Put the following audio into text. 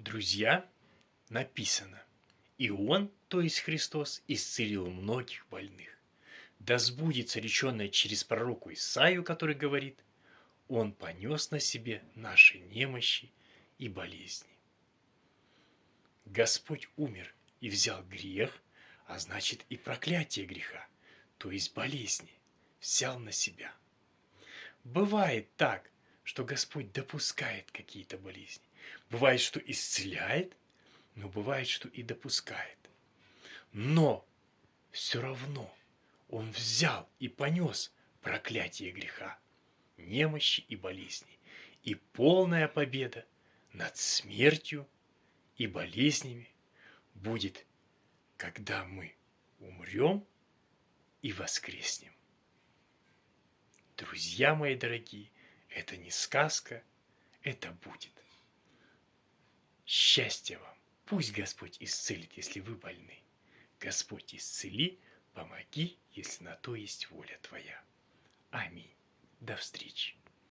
Друзья, написано: «И Он, то есть Христос, исцелил многих больных. Да сбудется реченное через пророку Исаию, который говорит: Он понес на себе наши немощи и болезни». Господь умер и взял грех, а значит и проклятие греха, то есть болезни, взял на себя. Бывает так, что Господь допускает какие-то болезни. Бывает, что исцеляет, но бывает, что и допускает. Но все равно Он взял и понес проклятие греха, немощи и болезни. И полная победа над смертью и болезнями будет, когда мы умрем и воскреснем. Друзья мои дорогие, это не сказка, это будет. Счастья вам! Пусть Господь исцелит, если вы больны. Господь исцели, помоги, если на то есть воля Твоя. Аминь. До встречи.